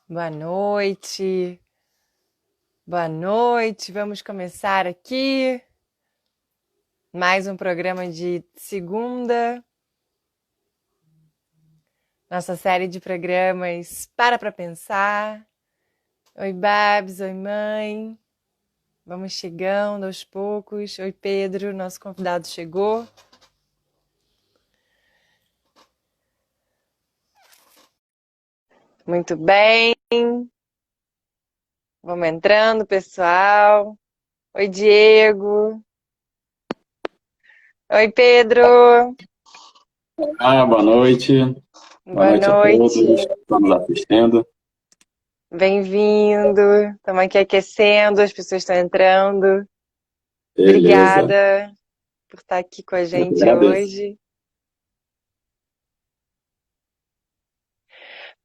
Boa noite. Boa noite. Vamos começar aqui mais um programa de segunda. Nossa série de programas para pensar. Oi, Babs. Oi, mãe. Vamos chegando aos poucos. Oi, Pedro. Nosso convidado chegou. Muito bem. Vamos entrando, pessoal. Oi, Diego. Oi, Pedro. Boa noite. Boa Boa noite a todos que noite. estão nos assistindo. Bem-vindo. Estamos aqui aquecendo, as pessoas estão entrando. Beleza. Obrigada por estar aqui com a Eu que gente agradeço. hoje.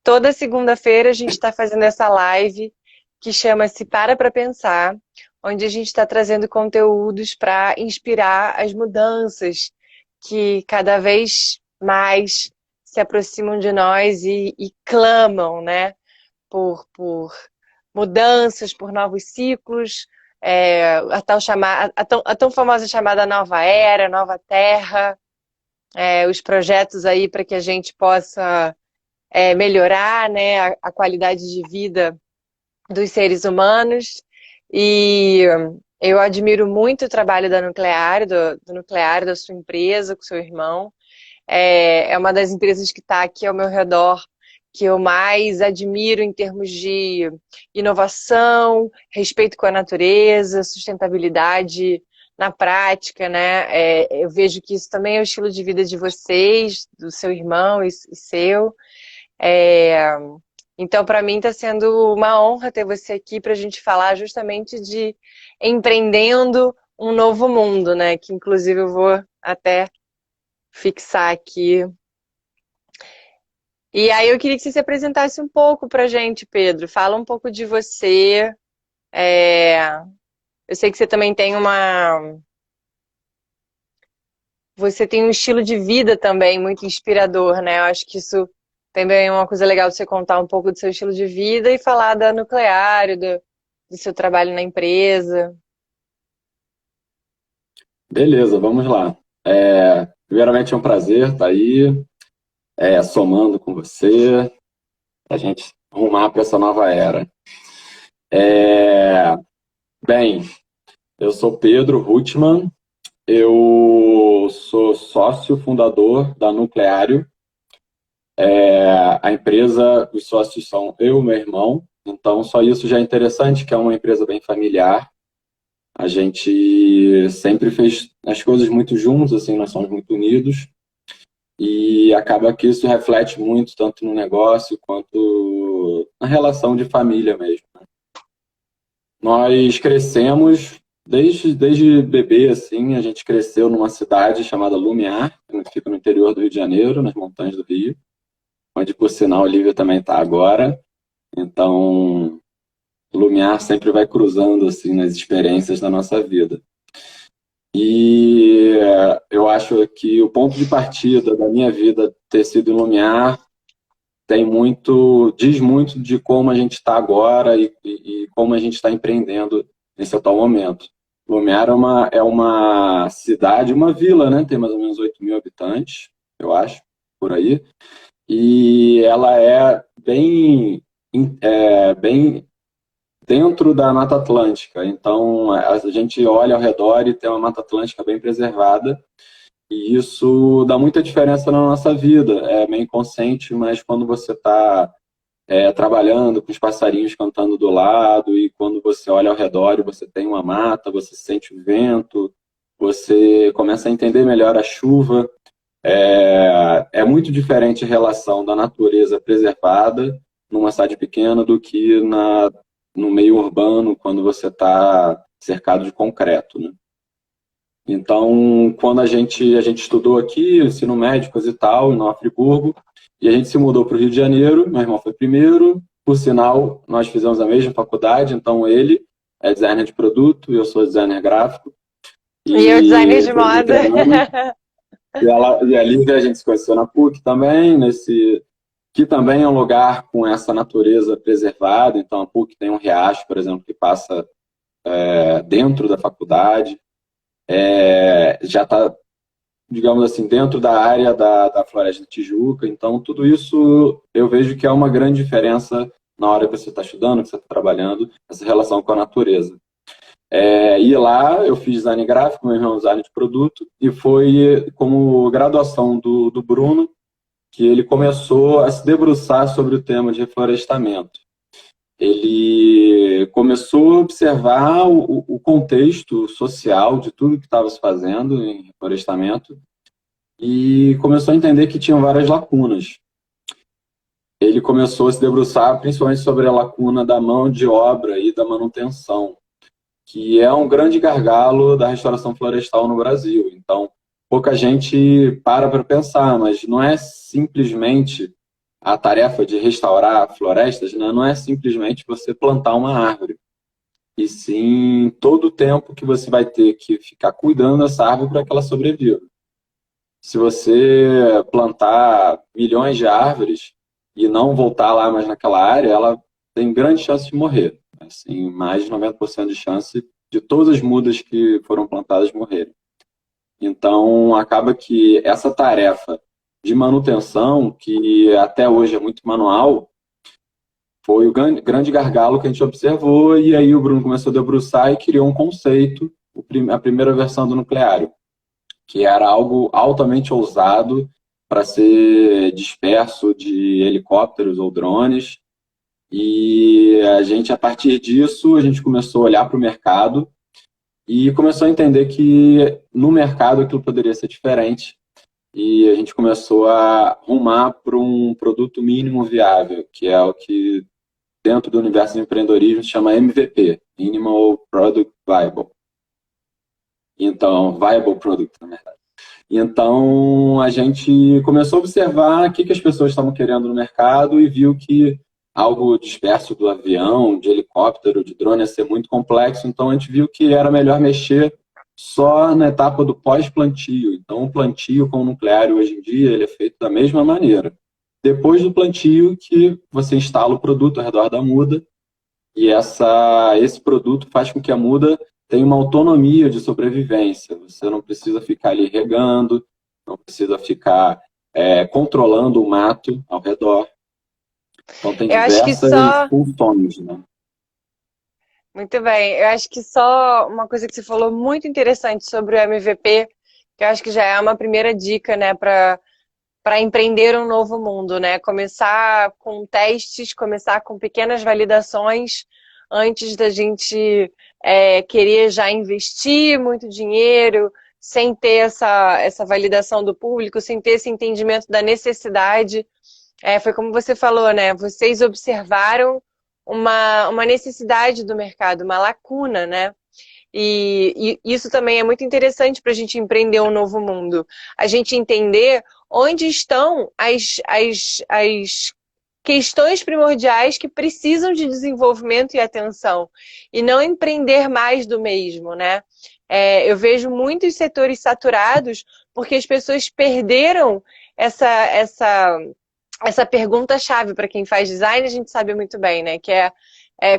Toda segunda-feira a gente está fazendo essa live que chama-se Para Pensar, onde a gente está trazendo conteúdos para inspirar as mudanças que cada vez mais se aproximam de nós e clamam, né, por mudanças, por novos ciclos, a tão famosa chamada nova era, nova terra, os projetos aí para que a gente possa melhorar, né, a qualidade de vida dos seres humanos. E eu admiro muito o trabalho da Nuclear, do Nuclear, da sua empresa, com seu irmão. É uma das empresas que está aqui ao meu redor que eu mais admiro em termos de inovação, respeito com a natureza, sustentabilidade na prática, né? Eu vejo que isso também é o estilo de vida de vocês, do seu irmão e seu. É, então, para mim, está sendo uma honra ter você aqui para a gente falar justamente de empreendendo um novo mundo, né? Que inclusive eu vou até fixar aqui. E aí eu queria que você se apresentasse um pouco para a gente, Pedro. Fala um pouco de você. É, Eu sei que você também tem você tem um estilo de vida também muito inspirador, né? Eu acho que isso também é uma coisa legal de você contar um pouco do seu estilo de vida e falar da Nuclear, do seu trabalho na empresa. Beleza, vamos lá. Primeiramente é um prazer estar aí, somando com você, a gente rumar para essa nova era. É, Bem, eu sou Pedro Hutman, eu sou sócio fundador da Nucleário. A empresa, os sócios são eu e meu irmão, então só isso já é interessante, que é uma empresa bem familiar. A gente sempre fez as coisas muito juntos, assim, nós somos muito unidos e acaba que isso reflete muito tanto no negócio quanto na relação de família mesmo. Nós crescemos desde bebê, assim, a gente cresceu numa cidade chamada Lumiar, que fica no interior do Rio de Janeiro, nas montanhas do Rio, onde, por sinal, a Olivia também está agora. Então, Lumiar sempre vai cruzando assim nas experiências da nossa vida. E eu acho que o ponto de partida da minha vida ter sido em Lumiar diz muito de como a gente está agora e como a gente está empreendendo nesse atual momento. Lumiar é uma cidade, uma vila, né? Tem mais ou menos 8.000 habitantes, eu acho, por aí. E ela é bem dentro da Mata Atlântica. Então, a gente olha ao redor e tem uma Mata Atlântica bem preservada, e isso dá muita diferença na nossa vida. É meio inconsciente, mas quando você está trabalhando com os passarinhos cantando do lado, e quando você olha ao redor e você tem uma mata, você sente o vento, você começa a entender melhor a chuva. É muito diferente a relação da natureza preservada numa cidade pequena do que no meio urbano, quando você está cercado de concreto, né? Então, quando a gente estudou aqui, ensino médio, coisa e tal, em Nova Friburgo, e a gente se mudou para o Rio de Janeiro, meu irmão foi primeiro, por sinal, nós fizemos a mesma faculdade, então ele é designer de produto, eu sou designer gráfico, E eu, designer e de produto moda. italiano, e a Lívia a gente se conheceu na PUC também, que também é um lugar com essa natureza preservada. Então, a PUC tem um riacho, por exemplo, que passa dentro da faculdade. Já está, digamos assim, dentro da área da Floresta da Tijuca. Então, tudo isso eu vejo que é uma grande diferença na hora que você está estudando, que você está trabalhando, essa relação com a natureza. E lá eu fiz design gráfico, meu irmão design de produto, e foi como graduação do Bruno que ele começou a se debruçar sobre o tema de reflorestamento. Ele começou a observar o contexto social de tudo que estava se fazendo em reflorestamento e começou a entender que tinham várias lacunas. Ele começou a se debruçar principalmente sobre a lacuna da mão de obra e da manutenção, que é um grande gargalo da restauração florestal no Brasil. Então, pouca gente para pensar, mas não é simplesmente a tarefa de restaurar florestas, né? Não é simplesmente você plantar uma árvore, e sim todo o tempo que você vai ter que ficar cuidando dessa árvore para que ela sobreviva. Se você plantar milhões de árvores e não voltar lá mais naquela área, ela tem grande chance de morrer. Assim, mais de 90% de chance de todas as mudas que foram plantadas morrerem. Então, acaba que essa tarefa de manutenção, que até hoje é muito manual, foi o grande gargalo que a gente observou, e aí o Bruno começou a debruçar e criou um conceito, a primeira versão do nucleário, que era algo altamente ousado para ser disperso de helicópteros ou drones. E a gente, a partir disso, a gente começou a olhar para o mercado e começou a entender que no mercado aquilo poderia ser diferente. E a gente começou a rumar para um produto mínimo viável, que é o que dentro do universo de empreendedorismo se chama MVP, Minimal Product Viable. Então, Viable Product, na verdade. Então, a gente começou a observar o que as pessoas estavam querendo no mercado e viu que algo disperso do avião, de helicóptero, de drone ia ser muito complexo. Então, a gente viu que era melhor mexer só na etapa do pós-plantio. Então, o plantio com o nucleário hoje em dia ele é feito da mesma maneira. Depois do plantio, que você instala o produto ao redor da muda e esse produto faz com que a muda tenha uma autonomia de sobrevivência. Você não precisa ficar ali regando, não precisa ficar controlando o mato ao redor. Então, tem Eu acho que diversas só. funções, né? Muito bem. Eu acho que só uma coisa que você falou muito interessante sobre o MVP, que eu acho que já é uma primeira dica, né, para empreender um novo mundo, né? Começar com testes, começar com pequenas validações antes da gente querer já investir muito dinheiro, sem ter essa validação do público, sem ter esse entendimento da necessidade. Foi como você falou, né? Vocês observaram uma necessidade do mercado, uma lacuna, né? E isso também é muito interessante para a gente empreender um novo mundo. A gente entender onde estão as questões primordiais que precisam de desenvolvimento e atenção. E não empreender mais do mesmo, né? Eu vejo muitos setores saturados porque as pessoas perderam essa pergunta-chave para quem faz design, a gente sabe muito bem, né? Que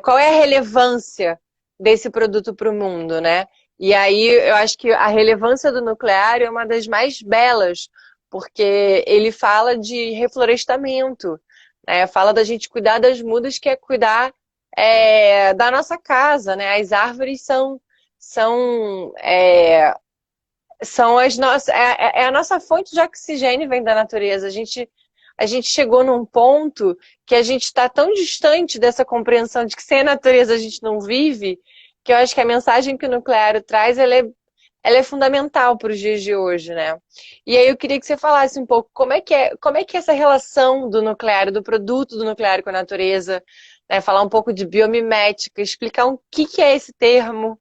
qual é a relevância desse produto para o mundo, né? E aí eu acho que a relevância do nucleário é uma das mais belas, porque ele fala de reflorestamento, né? Fala da gente cuidar das mudas, que é cuidar da nossa casa, né? As árvores são as nossas, a nossa fonte de oxigênio vem da natureza. A gente chegou num ponto que a gente está tão distante dessa compreensão de que sem a natureza a gente não vive, que eu acho que a mensagem que o nucleário traz, ela é fundamental para os dias de hoje, né? E aí eu queria que você falasse um pouco como é que é essa relação do nucleário, do produto do nucleário com a natureza, né? Falar um pouco de biomimética, explicar o que é esse termo,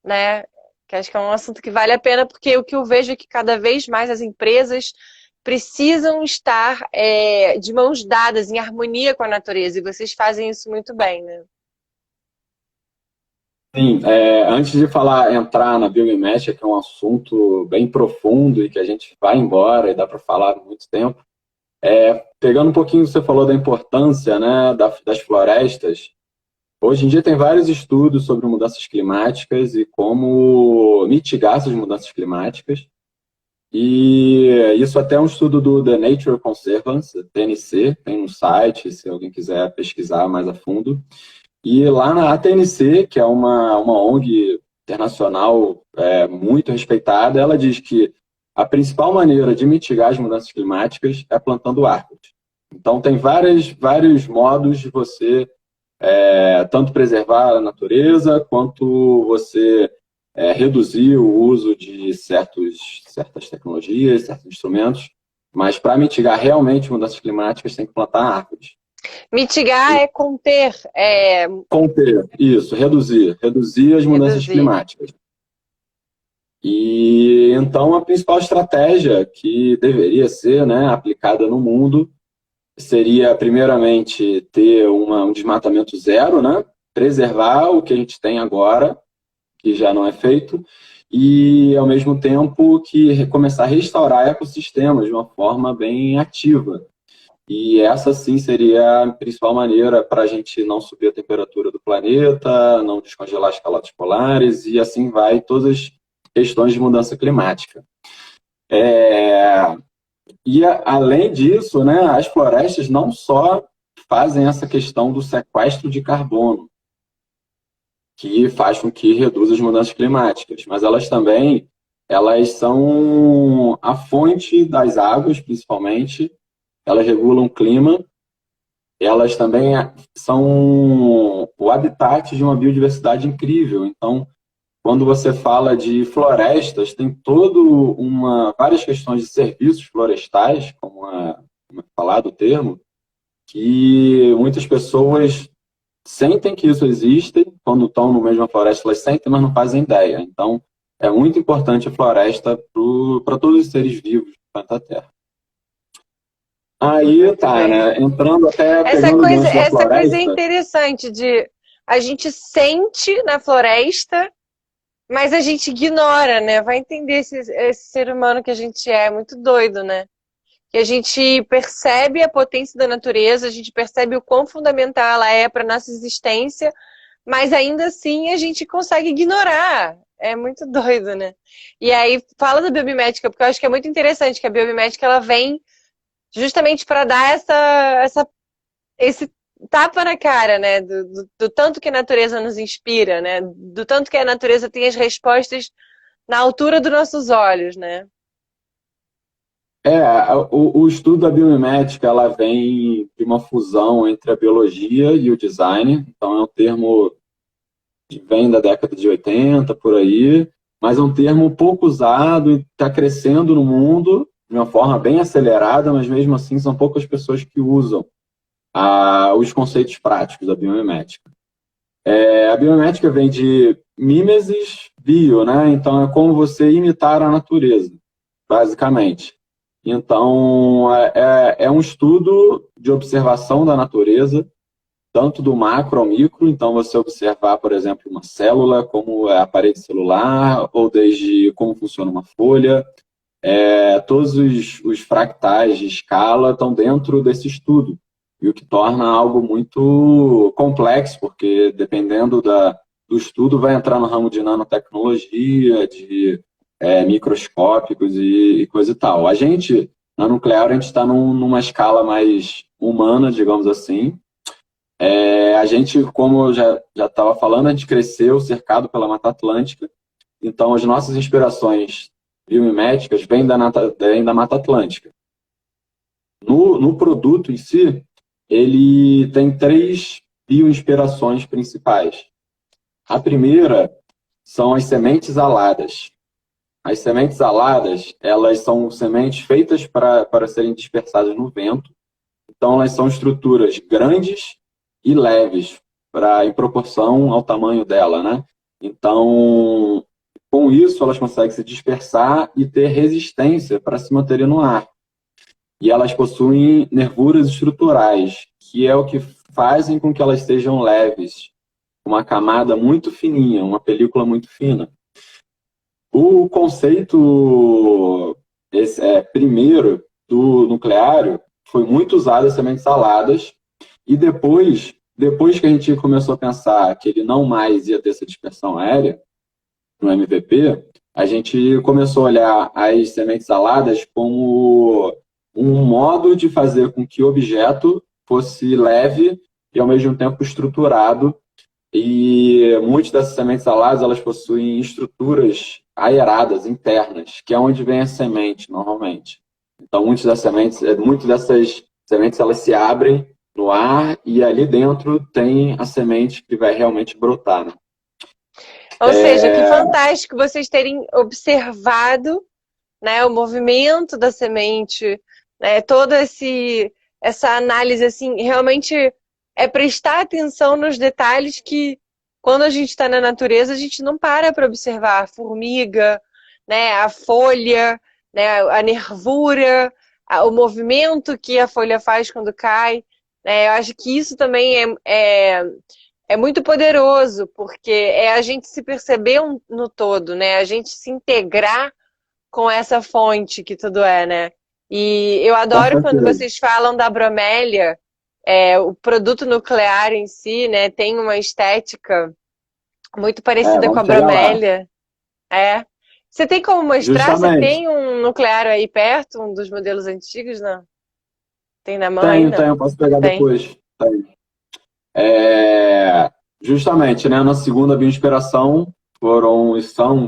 né? Que acho que é um assunto que vale a pena, porque o que eu vejo é que cada vez mais as empresas precisam estar de mãos dadas, em harmonia com a natureza, e vocês fazem isso muito bem, né? Sim, antes de entrar na biomimética, que é um assunto bem profundo e que a gente vai embora e dá para falar muito tempo, Pegando um pouquinho, você falou da importância, né, das florestas. Hoje em dia tem vários estudos sobre mudanças climáticas e como mitigar essas mudanças climáticas. E isso até é um estudo do The Nature Conservancy, TNC, tem no site, se alguém quiser pesquisar mais a fundo. E lá na ATNC, que é uma ONG internacional muito respeitada, ela diz que a principal maneira de mitigar as mudanças climáticas é plantando árvores. Então, tem vários modos de você tanto preservar a natureza, quanto você reduzir o uso de certas tecnologias, certos instrumentos. Mas para mitigar realmente mudanças climáticas, tem que plantar árvores. Mitigar é conter. Conter, isso, reduzir as mudanças climáticas. E então a principal estratégia que deveria ser, né, aplicada no mundo seria, primeiramente, ter um desmatamento zero, né, preservar o que a gente tem agora, que já não é feito, e ao mesmo tempo que começar a restaurar ecossistemas de uma forma bem ativa. E essa sim seria a principal maneira para a gente não subir a temperatura do planeta, não descongelar as calotas polares, e assim vai todas as questões de mudança climática. E além disso, né, as florestas não só fazem essa questão do sequestro de carbono, que faz com que reduza as mudanças climáticas, mas elas são a fonte das águas, principalmente, elas regulam o clima, elas também são o habitat de uma biodiversidade incrível. Então, quando você fala de florestas, tem várias questões de serviços florestais, como é falado o termo, que muitas pessoas sentem que isso existe, quando estão no meio de uma floresta, elas sentem, mas não fazem ideia. Então, é muito importante a floresta para todos os seres vivos do planeta Terra. Aí tá, né? Entrando até pegando o gancho da floresta. Essa coisa é interessante de a gente sente na floresta, mas a gente ignora, né? Vai entender esse ser humano que a gente é muito doido, né? Que a gente percebe a potência da natureza, a gente percebe o quão fundamental ela é para nossa existência, mas ainda assim a gente consegue ignorar. É muito doido, né? E aí, fala da biomimética, porque eu acho que é muito interessante que a biomimética ela vem justamente para dar esse tapa na cara, né? Do tanto que a natureza nos inspira, né? Do tanto que a natureza tem as respostas na altura dos nossos olhos, né? O estudo da biomimética, ela vem de uma fusão entre a biologia e o design. Então, é um termo que vem da década de 80, por aí, mas é um termo pouco usado e está crescendo no mundo de uma forma bem acelerada, mas mesmo assim são poucas pessoas que usam os conceitos práticos da biomimética. A biomimética vem de mimesis bio, né? Então é como você imitar a natureza, basicamente. Então é um estudo de observação da natureza, tanto do macro ao micro. Então você observar, por exemplo, uma célula, como é a parede celular, ou desde como funciona uma folha. Todos os fractais de escala estão dentro desse estudo, e o que torna algo muito complexo, porque dependendo do estudo vai entrar no ramo de nanotecnologia, de microscópicos e coisa e tal. A gente, na Nuclear, a gente está numa escala mais humana, digamos assim. A gente, como eu já estava falando, a gente cresceu cercado pela Mata Atlântica, então as nossas inspirações biomiméticas vêm da Mata Atlântica. No produto em si, ele tem 3 bioinspirações principais. A primeira são as sementes aladas. As sementes aladas, elas são sementes feitas para serem dispersadas no vento. Então, elas são estruturas grandes e leves, em proporção ao tamanho dela, né? Então, com isso, elas conseguem se dispersar e ter resistência para se manterem no ar. E elas possuem nervuras estruturais, que é o que fazem com que elas sejam leves, uma camada muito fininha, uma película muito fina. O conceito primeiro do nucleário foi muito usado as sementes saladas, e depois que a gente começou a pensar que ele não mais ia ter essa dispersão aérea, no MVP, a gente começou a olhar as sementes saladas como um modo de fazer com que o objeto fosse leve e, ao mesmo tempo, estruturado. E muitas dessas sementes saladas, elas possuem estruturas aeradas, internas, que é onde vem a semente, normalmente. Então, muitas dessas sementes, elas se abrem no ar e ali dentro tem a semente que vai realmente brotar, né? Ou seja, que fantástico vocês terem observado, né, o movimento da semente, né, toda essa análise, assim, realmente é prestar atenção nos detalhes que, quando a gente está na natureza, a gente não para observar a formiga, né, a folha, né, a nervura, o movimento que a folha faz quando cai. Né, eu acho que isso também é muito poderoso, porque é a gente se perceber no todo, né? A gente se integrar com essa fonte que tudo é, né? E eu adoro quando vocês falam da bromélia, o produto nuclear em si, né? Tem uma estética muito parecida com a bromélia. Você tem como mostrar? Você tem um nuclear aí perto, um dos modelos antigos, não? Tem na mão aí, não? Tenho, posso pegar depois. Tenho. Justamente, né, na segunda bioinspiração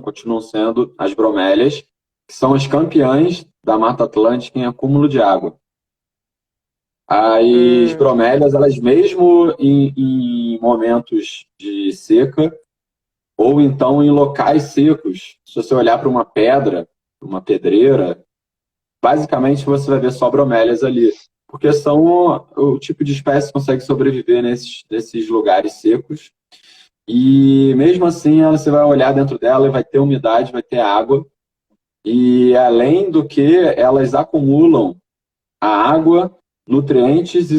continuam sendo as bromélias, que são as campeãs da Mata Atlântica em acúmulo de água. As bromélias, elas mesmo em momentos de seca, ou então em locais secos, se você olhar para uma pedra, uma pedreira, basicamente você vai ver só bromélias ali. Porque são o tipo de espécie que consegue sobreviver nesses lugares secos. E mesmo assim, você vai olhar dentro dela e vai ter umidade, vai ter água. E além do que, elas acumulam a água, nutrientes e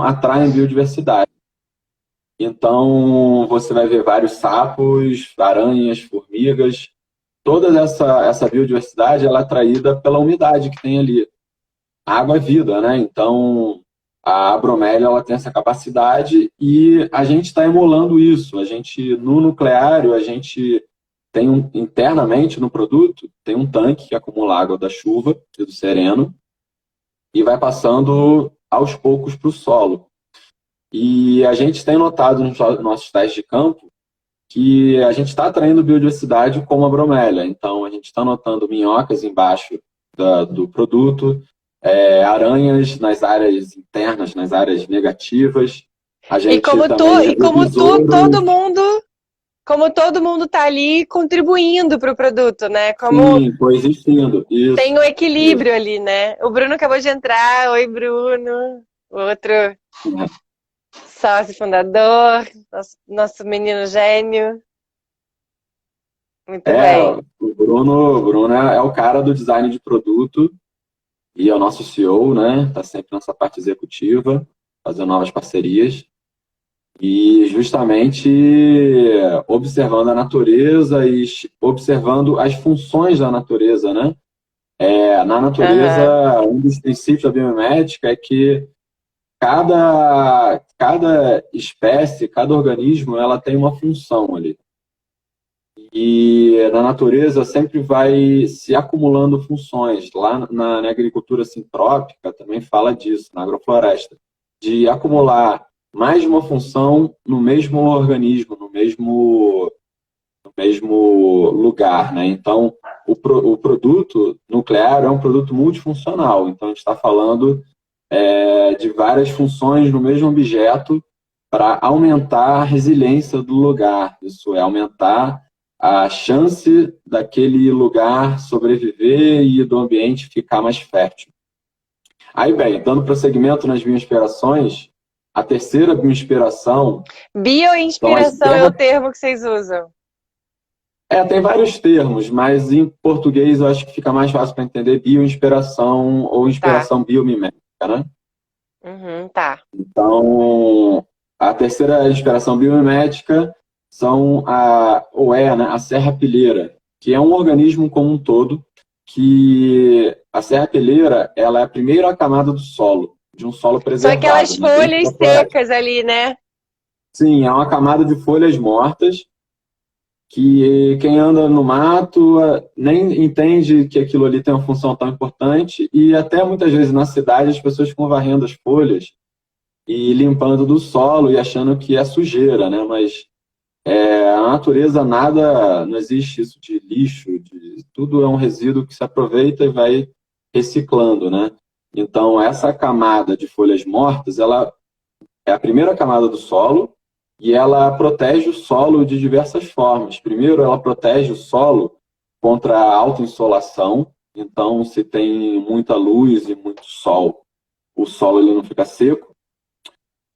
atraem biodiversidade. Então, você vai ver vários sapos, aranhas, formigas. Toda essa biodiversidade ela é atraída pela umidade que tem ali. A água é vida, né? Então, a bromélia ela tem essa capacidade e a gente está emulando isso. No nucleário, a gente tem internamente no produto, tem um tanque que acumula água da chuva e do sereno e vai passando aos poucos para o solo. E a gente tem notado nos nossos testes de campo que a gente está atraindo biodiversidade como a bromélia. Então, a gente está notando minhocas embaixo do produto, aranhas nas áreas internas, nas áreas negativas. Como todo mundo está ali contribuindo para o produto, né? Sim, coexistindo. Isso, tem um equilíbrio ali, né? O Bruno acabou de entrar. Oi, Bruno. Outro sócio fundador, nosso menino gênio. Muito bem. O Bruno é o cara do design de produto e é o nosso CEO, né? Está sempre nessa parte executiva, fazendo novas parcerias e justamente observando a natureza e observando as funções da natureza, né? Na natureza, um dos princípios da biomimética é que cada espécie, cada organismo, ela tem uma função ali. E na natureza sempre vai se acumulando funções. Lá na agricultura sintrópica também fala disso, na agrofloresta, de acumular mais de uma função no mesmo organismo, no mesmo lugar, né? Então, o produto nuclear é um produto multifuncional. Então, a gente está falando de várias funções no mesmo objeto para aumentar a resiliência do lugar. Isso é aumentar a chance daquele lugar sobreviver e do ambiente ficar mais fértil. Aí, bem, dando prosseguimento nas bioinspirações, a terceira bioinspiração... Bioinspiração é o termo que vocês usam. Tem vários termos, mas em português eu acho que fica mais fácil para entender bioinspiração ou inspiração biomimética, né? Tá. Então, a terceira inspiração biomimética né, a serrapilheira, que é um organismo como um todo que a serrapilheira, ela é a primeira camada do solo, de um solo São aquelas preservado, né, dentro folhas da floresta. secas ali, né? Sim, é uma camada de folhas mortas que quem anda no mato nem entende que aquilo ali tem uma função tão importante e até muitas vezes na cidade as pessoas ficam varrendo as folhas e limpando do solo e achando que é sujeira, né? Mas a natureza nada, não existe isso de lixo, tudo é um resíduo que se aproveita e vai reciclando, né? Então essa camada de folhas mortas, ela é a primeira camada do solo e ela protege o solo de diversas formas. Primeiro, ela protege o solo contra a alta insolação. Então, se tem muita luz e muito sol, o solo ele não fica seco.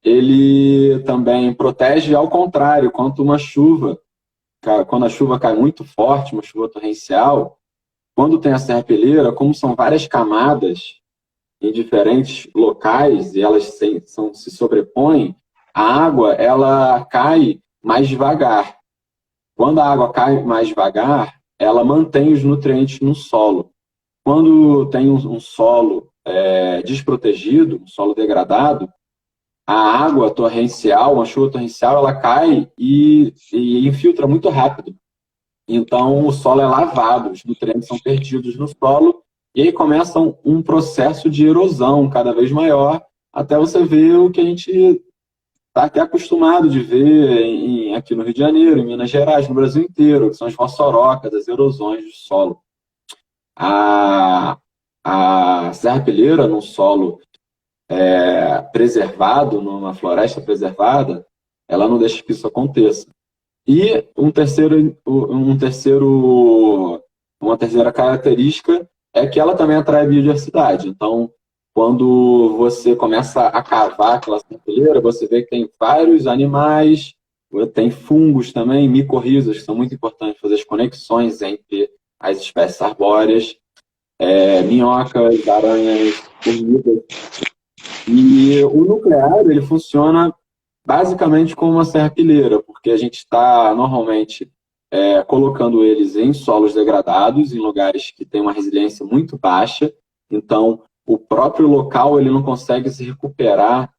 Ele também protege ao contrário, quando a chuva cai muito forte, uma chuva torrencial, quando tem a serrapilheira, como são várias camadas em diferentes locais e elas se sobrepõem, a água ela cai mais devagar. Quando a água cai mais devagar, ela mantém os nutrientes no solo. Quando tem um solo desprotegido, um solo degradado, a água torrencial, uma chuva torrencial, ela cai e infiltra muito rápido. Então, o solo é lavado, os nutrientes são perdidos no solo, e aí começa um processo de erosão cada vez maior, até você ver o que a gente está até acostumado de ver aqui no Rio de Janeiro, em Minas Gerais, no Brasil inteiro, que são as mossorocas, as erosões do solo. A, a serrapilheira, num solo preservado, numa floresta preservada, ela não deixa que isso aconteça. E uma terceira característica é que ela também atrai biodiversidade. Então, quando você começa a cavar aquela serrapilheira, você vê que tem vários animais, tem fungos também, micorrizas, que são muito importantes fazer as conexões entre as espécies arbóreas, minhocas, aranhas, formigas. E o nucleário, ele funciona basicamente como uma serrapilheira, porque a gente está normalmente colocando eles em solos degradados, em lugares que têm uma resiliência muito baixa. Então, o próprio local ele não consegue se recuperar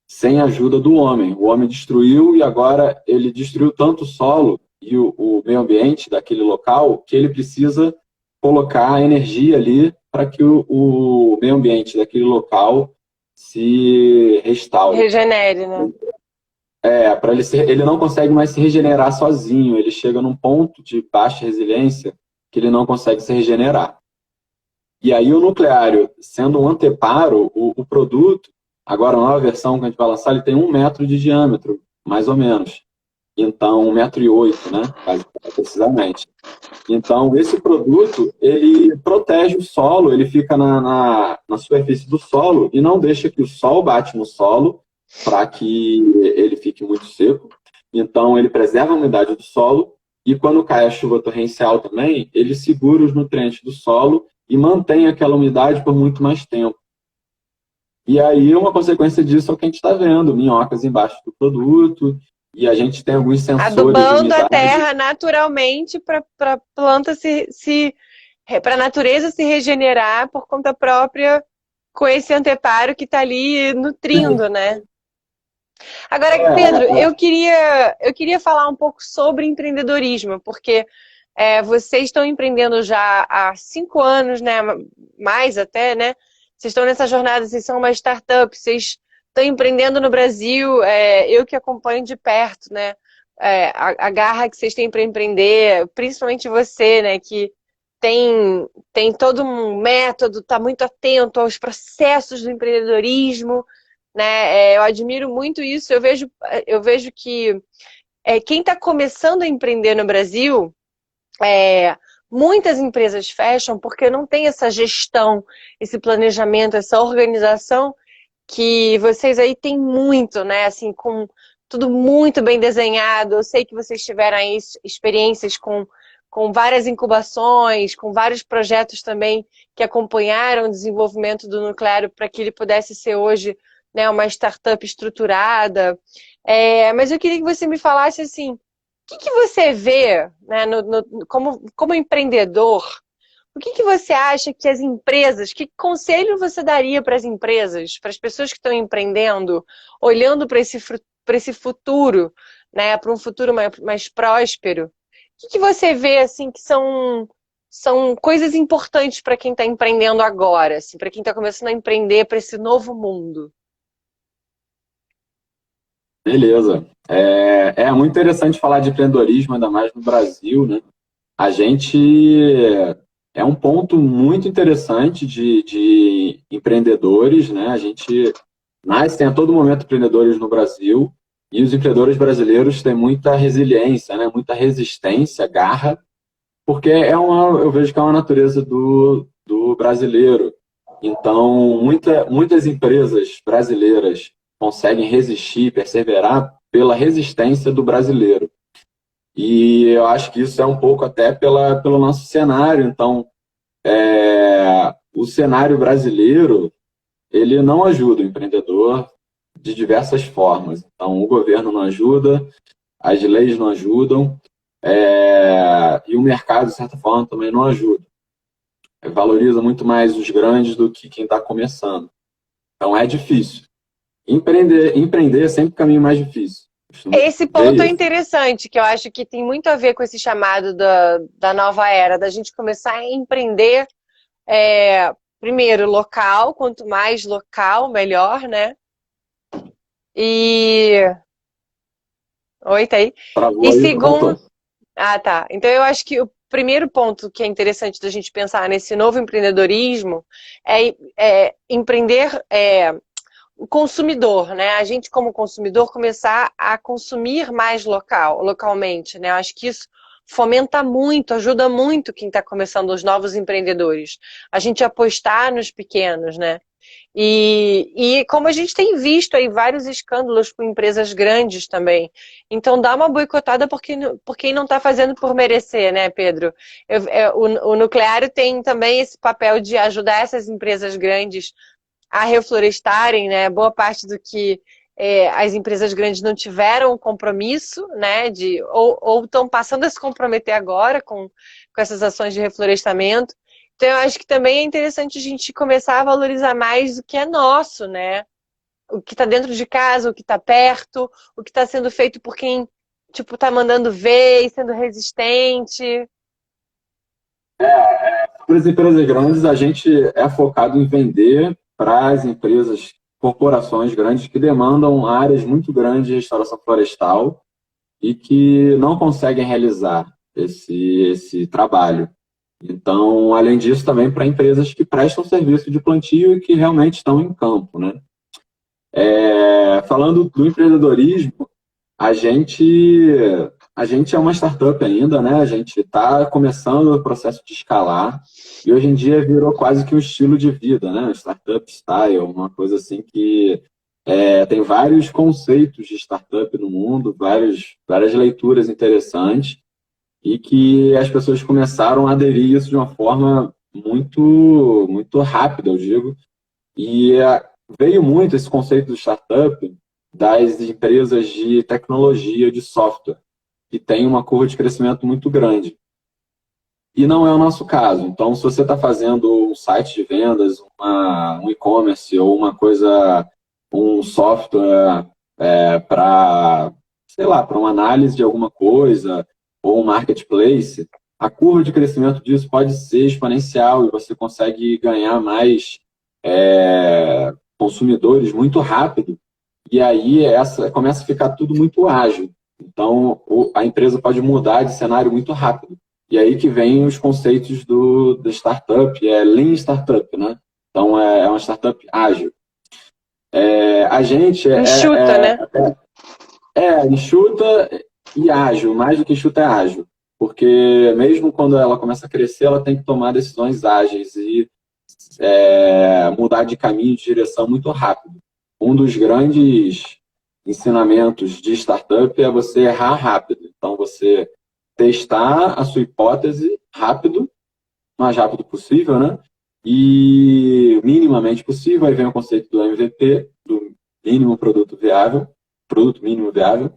sem a ajuda do homem. O homem destruiu e agora ele destruiu tanto o solo e o meio ambiente daquele local que ele precisa colocar energia ali para que o meio ambiente daquele local se restaure. Regenere, né? Para ele não consegue mais se regenerar sozinho, ele chega num ponto de baixa resiliência que ele não consegue se regenerar. E aí o nucleário, sendo um anteparo, o produto, agora a nova versão que a gente vai lançar, ele tem 1 metro de diâmetro, mais ou menos. Então, 1,8 m, né? Precisamente. Então, esse produto, ele protege o solo, ele fica na superfície do solo e não deixa que o sol bate no solo para que ele fique muito seco. Então, ele preserva a umidade do solo e quando cai a chuva torrencial também, ele segura os nutrientes do solo e mantém aquela umidade por muito mais tempo. E aí, uma consequência disso é o que a gente está vendo, minhocas embaixo do produto, e a gente tem alguns sensores de Adubando umidade. a terra naturalmente para a planta para a natureza se regenerar por conta própria com esse anteparo que está ali nutrindo, né? Agora, Pedro, eu queria falar um pouco sobre empreendedorismo, porque vocês estão empreendendo já há 5 anos, né? Mais até, né? Vocês estão nessa jornada, vocês são uma startup, vocês estão empreendendo no Brasil, eu que acompanho de perto, né? A garra que vocês têm para empreender, principalmente você, né? Que tem todo um método, está muito atento aos processos do empreendedorismo, né? Eu admiro muito isso. Eu vejo que quem está começando a empreender no Brasil, muitas empresas fecham porque não tem essa gestão, esse planejamento, essa organização que vocês aí têm muito, né? Assim, com tudo muito bem desenhado. Eu sei que vocês tiveram aí experiências com várias incubações, com vários projetos também que acompanharam o desenvolvimento do Nucleário para que ele pudesse ser hoje, né, uma startup estruturada. Mas eu queria que você me falasse assim, o que você vê, né, como empreendedor, o que que você acha que as empresas, que conselho você daria para as empresas, para as pessoas que estão empreendendo, olhando para esse futuro, né, para um futuro mais próspero? O que que você vê assim que são coisas importantes para quem está empreendendo agora, assim, para quem está começando a empreender para esse novo mundo? Beleza. É muito interessante falar de empreendedorismo, ainda mais no Brasil, né? A gente é um ponto muito interessante de empreendedores, né? A gente tem a todo momento empreendedores no Brasil e os empreendedores brasileiros têm muita resiliência, né? Muita resistência, garra, porque eu vejo que é uma natureza do brasileiro. Então, muitas empresas brasileiras conseguem resistir, perseverar pela resistência do brasileiro. E eu acho que isso é um pouco até pelo nosso cenário. Então, o cenário brasileiro, ele não ajuda o empreendedor de diversas formas. Então, o governo não ajuda, as leis não ajudam, e o mercado, de certa forma, também não ajuda. Valoriza muito mais os grandes do que quem está começando. Então, é difícil. Empreender é sempre o caminho mais difícil. Esse ponto é interessante, que eu acho que tem muito a ver com esse chamado da nova era, da gente começar a empreender, primeiro, local, quanto mais local, melhor, né? E... Oi, tá aí? Travou E aí, segundo... voltou. Ah, tá. Então eu acho que o primeiro ponto que é interessante da gente pensar nesse novo empreendedorismo é empreender o consumidor, né? A gente, como consumidor, começar a consumir mais localmente, né? Eu acho que isso fomenta muito, ajuda muito quem está começando, os novos empreendedores. A gente apostar nos pequenos, né? E como a gente tem visto aí vários escândalos com empresas grandes também. Então dá uma boicotada por quem não está fazendo por merecer, né, Pedro? O Nucleário tem também esse papel de ajudar essas empresas grandes a reflorestarem, né? Boa parte do que as empresas grandes não tiveram o compromisso, né? Ou estão passando a se comprometer agora com essas ações de reflorestamento. Então, eu acho que também é interessante a gente começar a valorizar mais o que é nosso, né? O que está dentro de casa, o que está perto, o que está sendo feito por quem, tipo, está mandando ver e sendo resistente. Para as empresas grandes, a gente é focado em vender para as empresas, corporações grandes que demandam áreas muito grandes de restauração florestal e que não conseguem realizar esse trabalho. Então, além disso, também para empresas que prestam serviço de plantio e que realmente estão em campo, né? Falando do empreendedorismo, a gente, a gente é uma startup ainda, né? A gente está começando o processo de escalar e hoje em dia virou quase que um estilo de vida, né? Startup style, uma coisa assim que tem vários conceitos de startup no mundo, várias leituras interessantes e que as pessoas começaram a aderir isso de uma forma muito, muito rápida, eu digo. E veio muito esse conceito do startup das empresas de tecnologia, de software, que tem uma curva de crescimento muito grande. E não é o nosso caso. Então, se você está fazendo um site de vendas, um e-commerce ou uma coisa, um software para, sei lá, para uma análise de alguma coisa ou um marketplace, a curva de crescimento disso pode ser exponencial e você consegue ganhar mais consumidores muito rápido. E aí começa a ficar tudo muito ágil. Então, a empresa pode mudar de cenário muito rápido. E aí que vem os conceitos do startup, Lean Startup, né? Então, é uma startup ágil. A gente Enxuta, né? enxuta e ágil, mais do que enxuta é ágil. Porque mesmo quando ela começa a crescer, ela tem que tomar decisões ágeis e mudar de caminho, de direção muito rápido. Um dos grandes ensinamentos de startup é você errar rápido. Então, você testar a sua hipótese rápido, o mais rápido possível, né? E minimamente possível. Aí vem o conceito do MVP, do mínimo produto mínimo viável.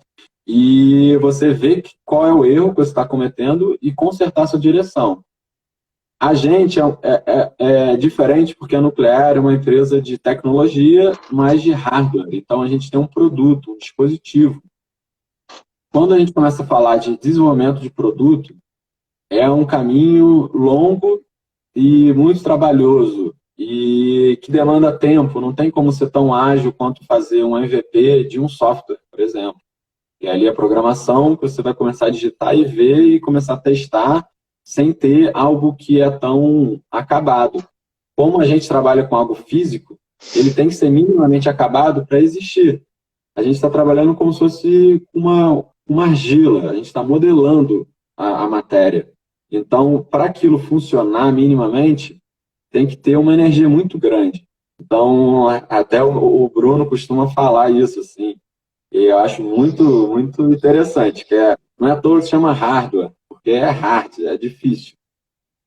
E você vê qual é o erro que você está cometendo e consertar a sua direção. A gente é diferente porque a Nuclear é uma empresa de tecnologia, mas de hardware. Então, a gente tem um produto, um dispositivo. Quando a gente começa a falar de desenvolvimento de produto, é um caminho longo e muito trabalhoso e que demanda tempo. Não tem como ser tão ágil quanto fazer um MVP de um software, por exemplo. E ali a programação que você vai começar a digitar e ver e começar a testar sem ter algo que é tão acabado. Como a gente trabalha com algo físico, ele tem que ser minimamente acabado para existir. A gente está trabalhando como se fosse uma argila, a gente está modelando a matéria. Então, para aquilo funcionar minimamente, tem que ter uma energia muito grande. Então, até o Bruno costuma falar isso, assim, e eu acho muito, muito interessante, não é à toa que se chama hardware, porque é hard, é difícil.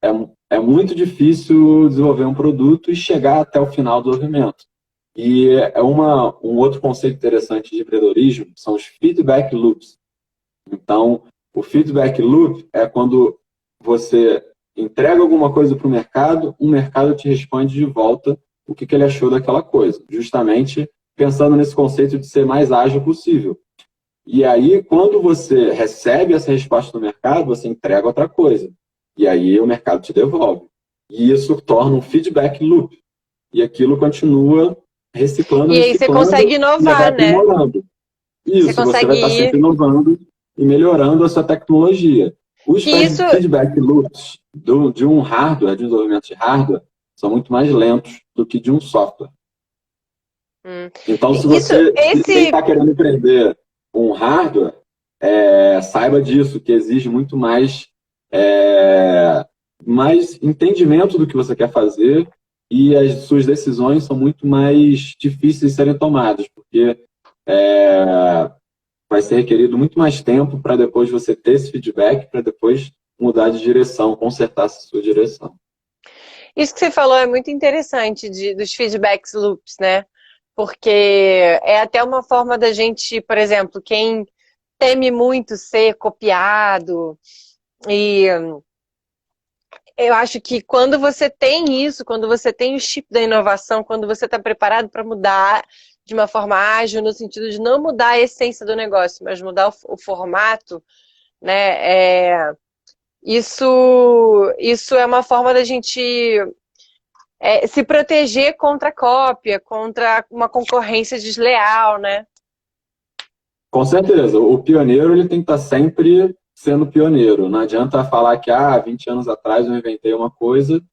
É, é muito difícil desenvolver um produto e chegar até o final do desenvolvimento. E um outro conceito interessante de empreendedorismo são os feedback loops. Então, o feedback loop é quando você entrega alguma coisa para o mercado te responde de volta o que ele achou daquela coisa. Justamente pensando nesse conceito de ser mais ágil possível. E aí, quando você recebe essa resposta do mercado, você entrega outra coisa. E aí o mercado te devolve. E isso torna um feedback loop. E aquilo continua reciclando, E aí você reciclando consegue e vai inovar, né? aprimorando. Você Isso, você consegue vai estar ir. sempre inovando e melhorando a sua tecnologia. Os E isso. feedback loops de um hardware, de desenvolvimento de hardware, são muito mais lentos do que de um software. Então, se Isso, quem esse. está querendo empreender um hardware, saiba disso, que exige muito mais entendimento do que você quer fazer e as suas decisões são muito mais difíceis de serem tomadas, porque vai ser requerido muito mais tempo para depois você ter esse feedback, para depois mudar de direção, consertar essa sua direção. Isso que você falou é muito interessante dos feedbacks loops, né? Porque é até uma forma da gente, por exemplo, quem teme muito ser copiado, e eu acho que quando você tem isso, quando você tem o chip da inovação, quando você está preparado para mudar de uma forma ágil, no sentido de não mudar a essência do negócio, mas mudar o formato, né? Isso é uma forma da gente se proteger contra a cópia, contra uma concorrência desleal, né? Com certeza, o pioneiro ele tem que estar sempre sendo pioneiro. Não adianta falar que 20 anos atrás eu inventei uma coisa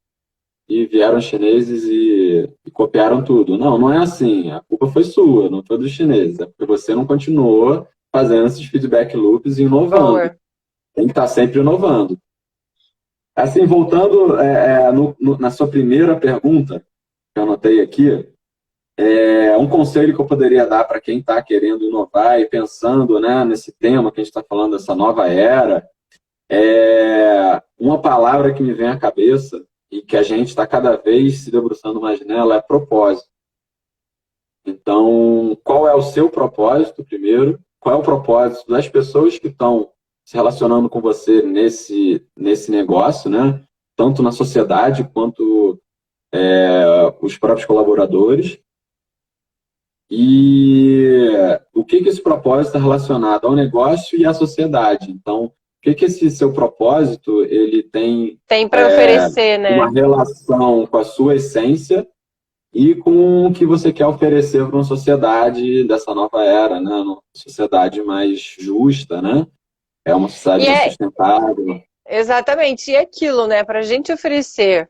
e vieram os chineses e copiaram tudo. Não, não é assim. A culpa foi sua, não foi dos chineses. É porque você não continuou fazendo esses feedback loops e inovando. Boa. Tem que estar sempre inovando. Assim, voltando na sua primeira pergunta, que eu anotei aqui, um conselho que eu poderia dar para quem está querendo inovar e pensando, né, nesse tema que a gente está falando, dessa nova era, uma palavra que me vem à cabeça e que a gente está cada vez se debruçando mais nela é propósito. Então, qual é o seu propósito, primeiro? Qual é o propósito das pessoas que estão se relacionando com você nesse negócio, né? Tanto na sociedade quanto os próprios colaboradores. E o que esse propósito está relacionado ao negócio e à sociedade. Então, o que esse seu propósito ele tem para oferecer, né? uma relação com a sua essência e com o que você quer oferecer para uma sociedade dessa nova era, né? Uma sociedade mais justa, né? É uma sociedade mais sustentável. Exatamente, e aquilo, né? Para a gente oferecer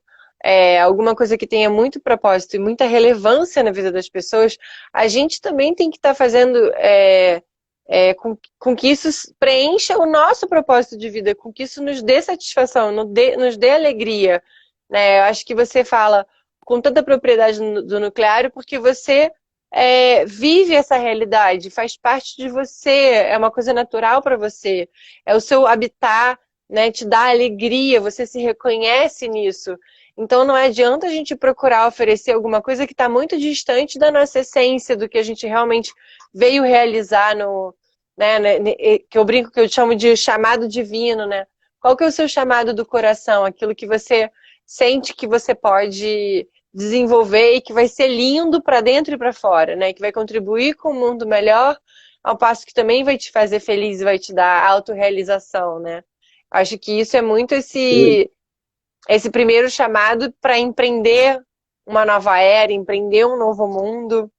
alguma coisa que tenha muito propósito e muita relevância na vida das pessoas, a gente também tem que estar fazendo com que isso preencha o nosso propósito de vida, com que isso nos dê satisfação, nos dê alegria, né? Eu acho que você fala com tanta propriedade do nuclear porque você vive essa realidade, faz parte de você, é uma coisa natural para você, é o seu habitat, né? Te dá alegria, você se reconhece nisso. Então não adianta a gente procurar oferecer alguma coisa que está muito distante da nossa essência, do que a gente realmente veio realizar que eu brinco, que eu chamo de chamado divino, né? Qual que é o seu chamado do coração? Aquilo que você sente que você pode desenvolver e que vai ser lindo para dentro e para fora, né? Que vai contribuir com um mundo melhor, ao passo que também vai te fazer feliz e vai te dar autorrealização, né? Acho que isso é muito esse primeiro chamado para empreender uma nova era, empreender um novo mundo.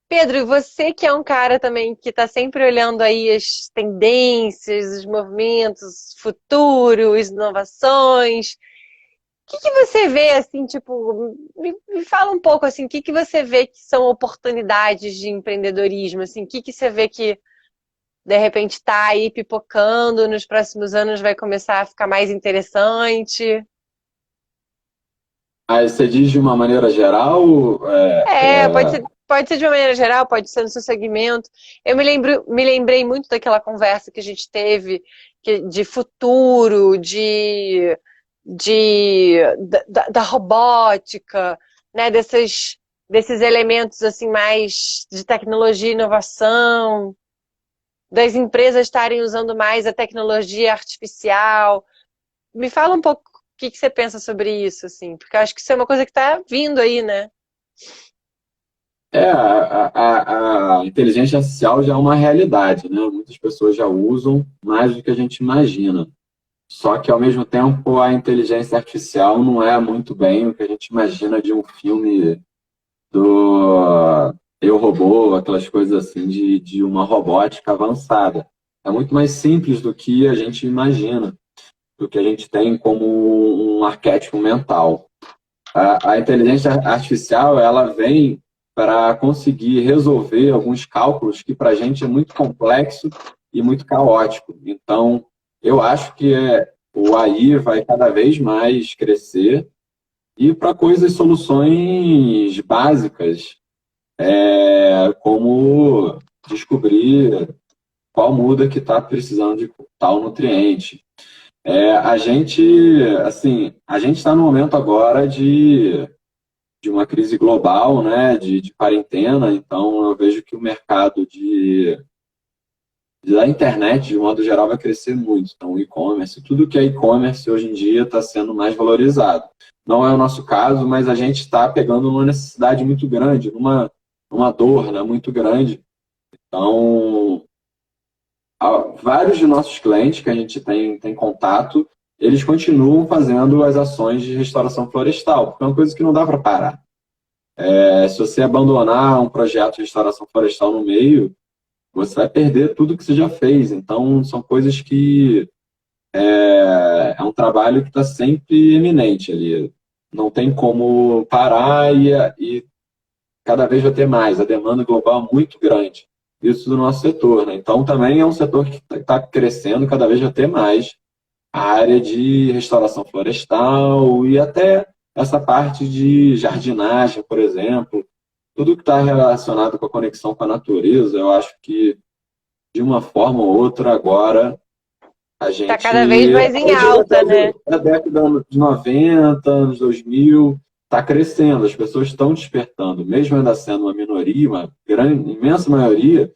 Pedro, e você que é um cara também que está sempre olhando aí as tendências, os movimentos, futuro, as inovações, o que você vê assim, tipo, me fala um pouco assim, o que você vê que são oportunidades de empreendedorismo, assim, o que você vê que de repente está aí pipocando, nos próximos anos vai começar a ficar mais interessante? Aí você diz de uma maneira geral, Pode ser de uma maneira geral, pode ser no seu segmento. Eu me lembrei muito daquela conversa que a gente teve de futuro, da robótica, né? Desses elementos assim mais de tecnologia e inovação, das empresas estarem usando mais a tecnologia artificial. Me fala um pouco o que você pensa sobre isso, assim, porque eu acho que isso é uma coisa que está vindo aí, né? a inteligência artificial já é uma realidade, né? Muitas pessoas já usam mais do que a gente imagina. Só que, ao mesmo tempo, a inteligência artificial não é muito bem o que a gente imagina de um filme do Eu, Robô, aquelas coisas assim, de uma robótica avançada. É muito mais simples do que a gente imagina, do que a gente tem como um arquétipo mental. A inteligência artificial, ela vem para conseguir resolver alguns cálculos que para a gente é muito complexo e muito caótico. Então, eu acho que o AI vai cada vez mais crescer e para coisas, soluções básicas, como descobrir qual muda que está precisando de tal nutriente. A gente está no momento agora de uma crise global, né, de quarentena, então eu vejo que o mercado da internet, de modo geral, vai crescer muito. Então, o e-commerce, tudo que é e-commerce hoje em dia está sendo mais valorizado. Não é o nosso caso, mas a gente está pegando uma necessidade muito grande, uma dor, né, muito grande. Então, vários de nossos clientes que a gente tem contato, eles continuam fazendo as ações de restauração florestal, porque é uma coisa que não dá para parar. Se você abandonar um projeto de restauração florestal no meio, você vai perder tudo que você já fez. Então, são coisas que é um trabalho que está sempre eminente ali. Não tem como parar e cada vez vai ter mais. A demanda global é muito grande. Isso do nosso setor, né? Então, também é um setor que está crescendo, cada vez vai ter mais a área de restauração florestal e até essa parte de jardinagem, por exemplo. Tudo que está relacionado com a conexão com a natureza, eu acho que, de uma forma ou outra, agora a Tá gente, cada vez mais em eu digo alta, até né? da década de 90, anos 2000, está crescendo, as pessoas estão despertando, mesmo ainda sendo uma minoria, uma grande, imensa maioria,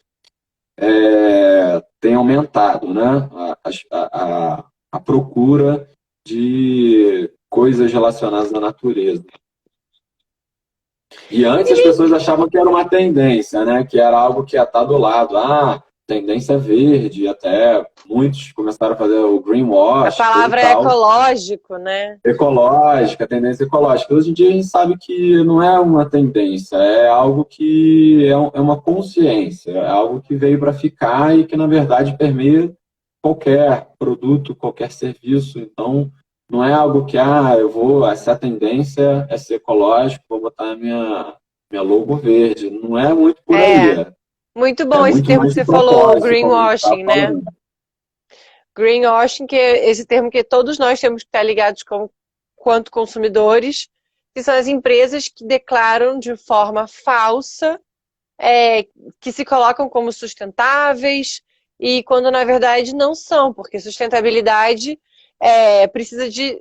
tem aumentado, né? A procura de coisas relacionadas à natureza. E antes as pessoas achavam que era uma tendência, né? Que era algo que ia estar do lado. Ah, tendência verde, até muitos começaram a fazer o A greenwash, coisa e palavra é tal. ecológico, né? Ecológica, tendência ecológica. Hoje em dia a gente sabe que não é uma tendência, é algo que é uma consciência, é algo que veio para ficar e que, na verdade, permeia qualquer produto, qualquer serviço. Então, não é algo que, essa tendência é ser ecológico, vou botar minha logo verde. Não é muito por aí. É, muito É bom esse muito termo que mais de você falou, propósito, como a gente estava greenwashing, né? falando. Greenwashing, que é esse termo que todos nós temos que estar ligados quanto consumidores, que são as empresas que declaram de forma falsa, que se colocam como sustentáveis, e quando na verdade não são, porque sustentabilidade precisa de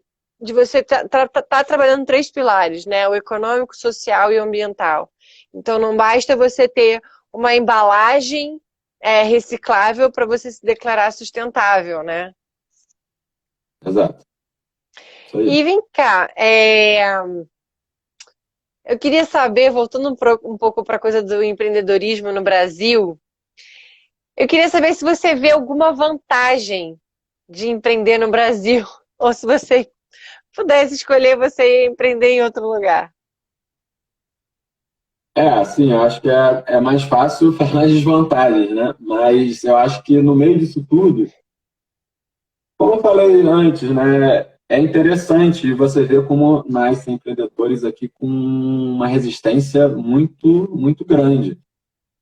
você tá trabalhando três pilares, né? O econômico, social e ambiental. Então não basta você ter uma embalagem reciclável para você se declarar sustentável, né? Exato. Isso aí. E vem cá, eu queria saber, voltando um pouco para a coisa do empreendedorismo no Brasil, eu queria saber se você vê alguma vantagem de empreender no Brasil, ou se você pudesse escolher, você ia empreender em outro lugar. Assim, eu acho que é mais fácil falar as desvantagens, né? Mas eu acho que no meio disso tudo, como eu falei antes, né? É interessante você ver como nascem empreendedores aqui com uma resistência muito, muito grande,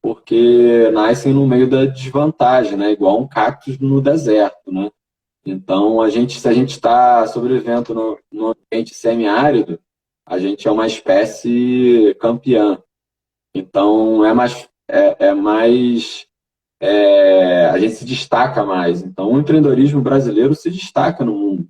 porque nascem no meio da desvantagem, né? Igual um cactus no deserto, né? Então, se a gente está sobrevivendo no ambiente semiárido, a gente é uma espécie campeã. Então, a gente se destaca mais. Então, o empreendedorismo brasileiro se destaca no mundo.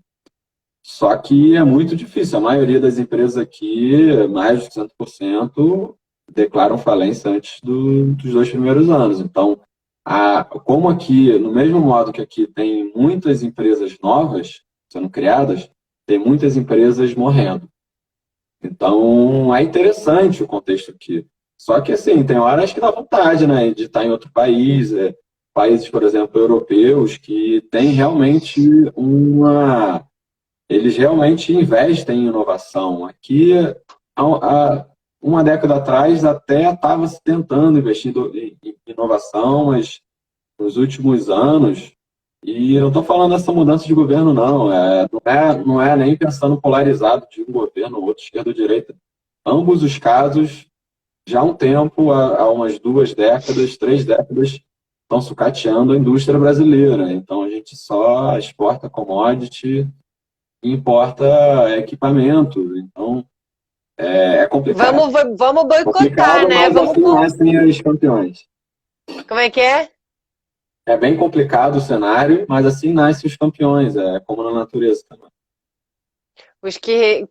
Só que é muito difícil. A maioria das empresas aqui, mais de 100%, declaram falência antes dos 2 primeiros anos. Então, como aqui, no mesmo modo que aqui tem muitas empresas novas sendo criadas, tem muitas empresas morrendo. Então, é interessante o contexto aqui. Só que, assim, tem horas que dá vontade, né, de estar em outro país, países, por exemplo, europeus, que têm realmente uma eles realmente investem em inovação. Aqui, uma década atrás, até estava se tentando investir em inovação, mas nos últimos anos, e não estou falando dessa mudança de governo, não, não é nem pensando polarizado de um governo ou outro, esquerda ou direita. Ambos os casos, já há um tempo, há umas 2 décadas, 3 décadas, estão sucateando a indústria brasileira. Então, a gente só exporta commodity, importa equipamento. Então, é complicado. Vamos boicotar, Complicado, né? mas assim nascem os campeões. Como é que é? É bem complicado o cenário, mas assim nascem os campeões. É como na natureza também. Os que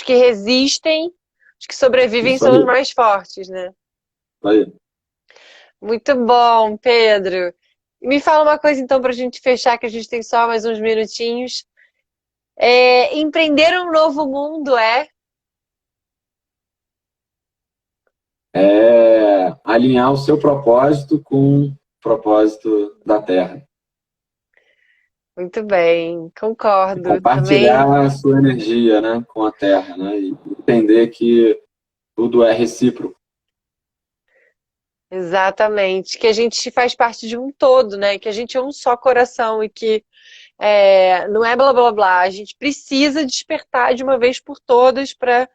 resistem, os que sobrevivem Isso são os aí. mais fortes, né? Isso aí. Muito bom, Pedro. E me fala uma coisa então para a gente fechar, que a gente tem só mais uns minutinhos. Empreender um novo mundo é? Alinhar o seu propósito com o propósito da Terra. Muito bem, E concordo. Também, compartilhar a sua energia, né, com a Terra, né? E entender que tudo é recíproco. exatamente. Que a gente faz parte de um todo, né? Que a gente é um só coração e que não é blá blá blá. A gente precisa despertar de uma vez por todas para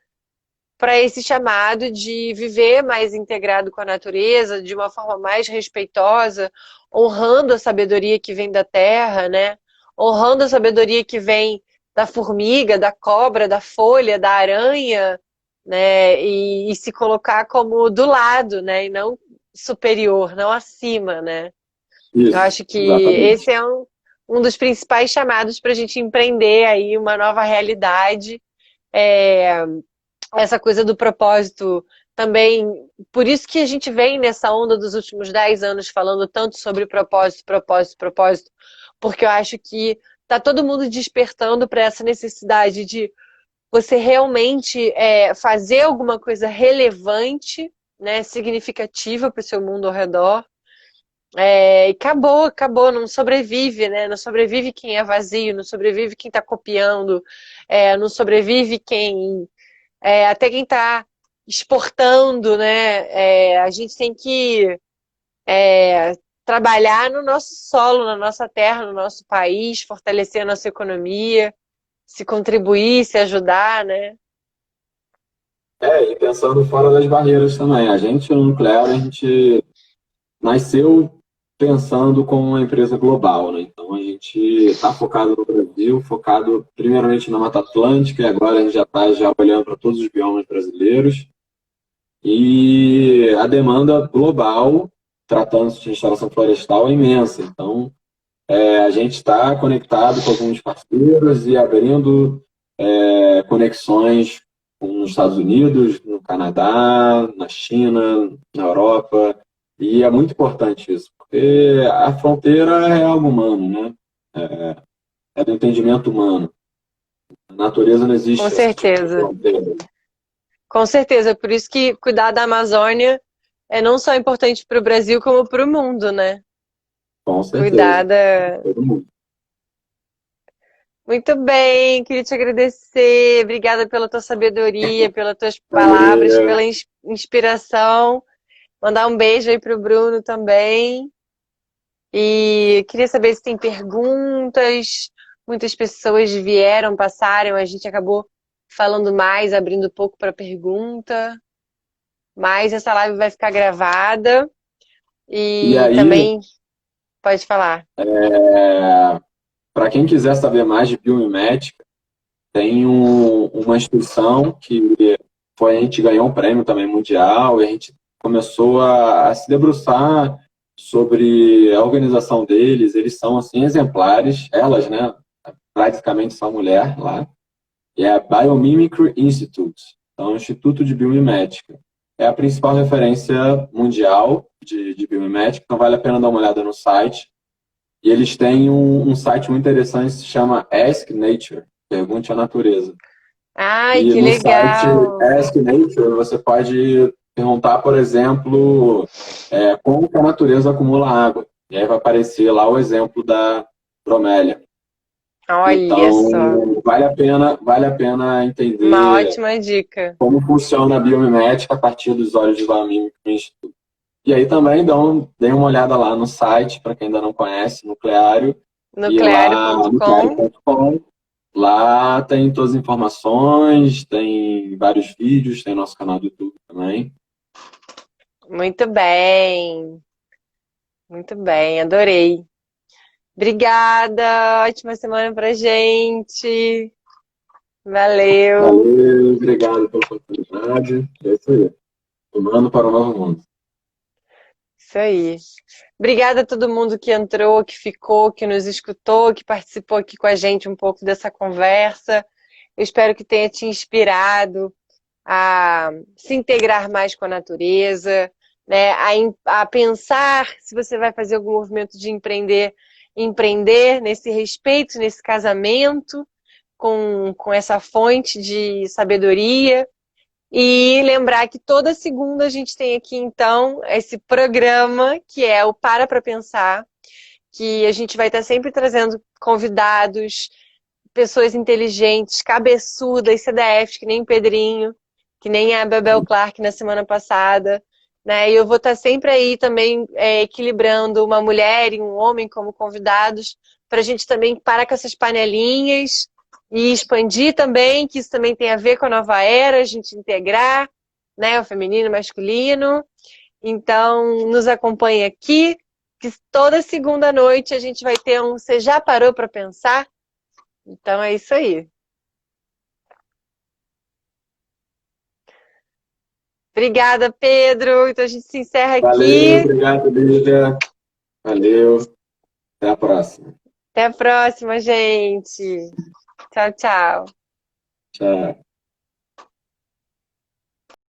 esse chamado de viver mais integrado com a natureza, de uma forma mais respeitosa, honrando a sabedoria que vem da terra, né? Honrando a sabedoria que vem da formiga, da cobra, da folha, da aranha, né? E se colocar como do lado, né? E não superior, não acima, né? Eu Isso, acho que esse exatamente. é um dos principais chamados para a gente empreender aí uma nova realidade. É, essa coisa do propósito também. Por isso que a gente vem nessa onda dos últimos 10 anos falando tanto sobre propósito, propósito, propósito, porque eu acho que tá todo mundo despertando para essa necessidade de você realmente fazer alguma coisa relevante, né, significativa para o seu mundo ao redor. E acabou, acabou, não sobrevive, né? Não sobrevive quem é vazio, não sobrevive quem está copiando, não sobrevive até quem está exportando, né? A gente tem que trabalhar no nosso solo, na nossa terra, no nosso país, fortalecer a nossa economia, se contribuir, se ajudar, né? E pensando fora das barreiras também. A gente, no nuclear, a gente nasceu pensando como uma empresa global, né? Então a gente está focado no Brasil, focado primeiramente na Mata Atlântica, e agora a gente já está já olhando para todos os biomas brasileiros. E a demanda global, tratando-se de restauração florestal, é imensa. Então a gente está conectado com alguns parceiros e abrindo conexões nos Estados Unidos, no Canadá, na China, na Europa. E é muito importante isso, porque a fronteira é algo humano, né? É do entendimento humano. Na natureza não Com existe essa tipo de certeza. fronteira. Com certeza. Por isso que cuidar da Amazônia é não só importante para o Brasil, como para o mundo, né? Com Cuidar certeza. da... Todo mundo. Muito bem, queria te agradecer. Obrigada pela tua sabedoria, pelas tuas palavras, Valeu. pela inspiração. Mandar um beijo aí pro Bruno também. E queria saber se tem perguntas. Muitas pessoas vieram, passaram, a gente acabou falando mais, abrindo um pouco para pergunta. Mas essa live vai ficar gravada E e aí, também pode falar. para quem quiser saber mais de biomimética, tem uma instituição que a gente ganhou um prêmio também mundial e a gente começou a se debruçar sobre a organização deles. Eles são assim exemplares, elas, né? Praticamente só mulher lá. E é a Biomimicry Institute, então é um Instituto de Biomimética. É a principal referência mundial de biomimética, então vale a pena dar uma olhada no site. E eles têm um site muito interessante que se chama Ask Nature, Pergunte à Natureza. Ai, E que no site legal! Ask Nature você pode perguntar, por exemplo, como que a natureza acumula água. E aí vai aparecer lá o exemplo da bromélia. Olha só, Então, vale a pena uma entender ótima dica. como funciona a biomimética a partir dos olhos de Biomímica do Instituto. E aí também dêem uma olhada lá no site, para quem ainda não conhece, Nucleário, e lá, Nucleario.com. nucleario.com, lá tem todas as informações, tem vários vídeos, tem nosso canal do YouTube também. Muito bem, muito bem, adorei. Obrigada, ótima semana pra gente. Valeu. Valeu, obrigado pela oportunidade. É isso aí. Tomando para o novo mundo. Isso aí. Obrigada a todo mundo que entrou, que ficou, que nos escutou, que participou aqui com a gente um pouco dessa conversa. Eu espero que tenha te inspirado a se integrar mais com a natureza, né? A pensar se você vai fazer algum movimento de empreender nesse respeito, nesse casamento com essa fonte de sabedoria. E lembrar que toda segunda a gente tem aqui, então, esse programa que é o Para Pensar, que a gente vai estar sempre trazendo convidados, pessoas inteligentes, cabeçudas, CDFs, que nem o Pedrinho, que nem a Bebel Clark na semana passada. Né? E eu vou estar sempre aí também equilibrando uma mulher e um homem como convidados, para a gente também parar com essas panelinhas e expandir também, que isso também tem a ver com a nova era, a gente integrar, né, o feminino e o masculino. Então, nos acompanhe aqui, que toda segunda noite a gente vai ter um Você Já Parou para Pensar? Então é isso aí. Obrigada, Pedro. Então a gente se encerra Valeu, aqui. obrigado, Lívia. Valeu, até a próxima. Até a próxima, gente. Tchau, tchau. Tchau.